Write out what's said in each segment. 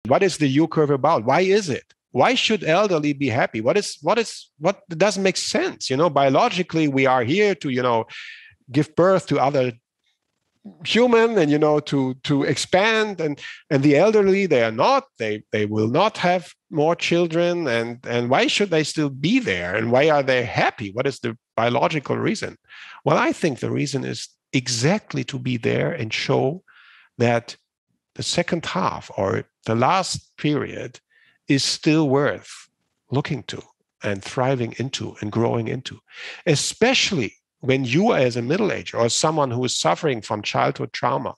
What is the U curve about? Why is it? Why should elderly be happy? What doesn't make sense? Biologically, we are here to, give birth to other human and, to expand, and the elderly, they will not have more children. And why should they still be there? And why are they happy? What is the biological reason? Well, I think the reason is exactly to be there and show that the second half or the last period is still worth looking to and thriving into and growing into, especially when you as a middle-aged or someone who is suffering from childhood trauma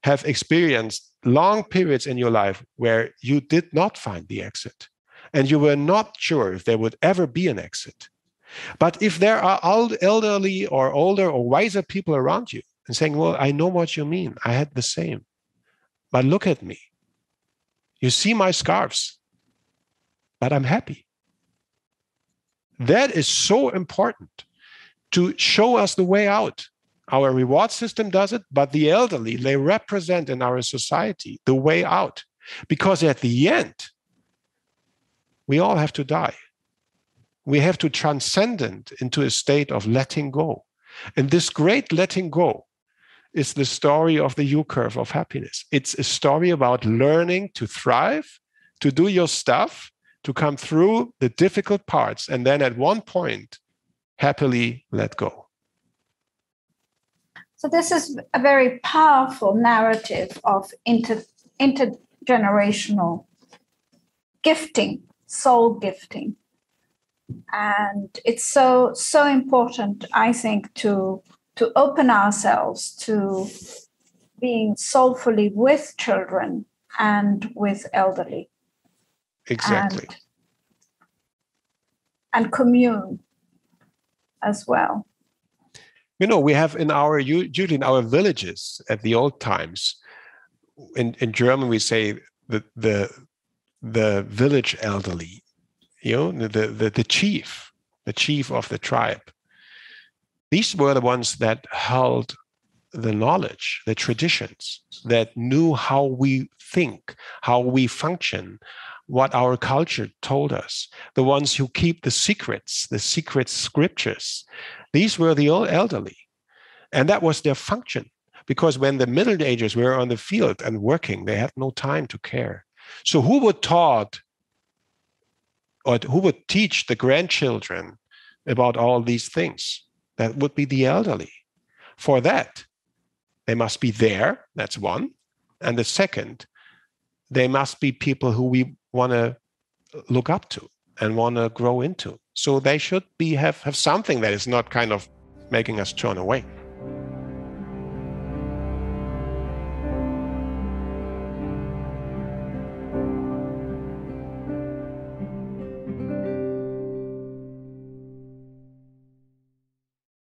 have experienced long periods in your life where you did not find the exit and you were not sure if there would ever be an exit. But if there are elderly or older or wiser people around you and saying, well, I know what you mean. I had the same. But look at me. You see my scars, but I'm happy. That is so important to show us the way out. Our reward system does it, but the elderly, they represent in our society the way out. Because at the end, we all have to die. We have to transcend into a state of letting go. And this great letting go is the story of the U-curve of happiness. It's a story about learning to thrive, to do your stuff, to come through the difficult parts, and then at one point, happily let go. So this is a very powerful narrative of intergenerational gifting, soul gifting. And it's so important, I think, to open ourselves to being soulfully with children and with elderly. Exactly. And commune as well. We have usually in our villages at the old times, in German we say the village elderly, the chief of the tribe. These were the ones that held the knowledge, the traditions, that knew how we think, how we function, what our culture told us, the ones who keep the secret scriptures. These were the old elderly. And that was their function, because when the Middle Ages were on the field and working, they had no time to care. So who would teach the grandchildren about all these things? That would be the elderly. For that, they must be there. That's one. And the second, they must be people who we want to look up to and want to grow into. So they should have something that is not kind of making us turn away.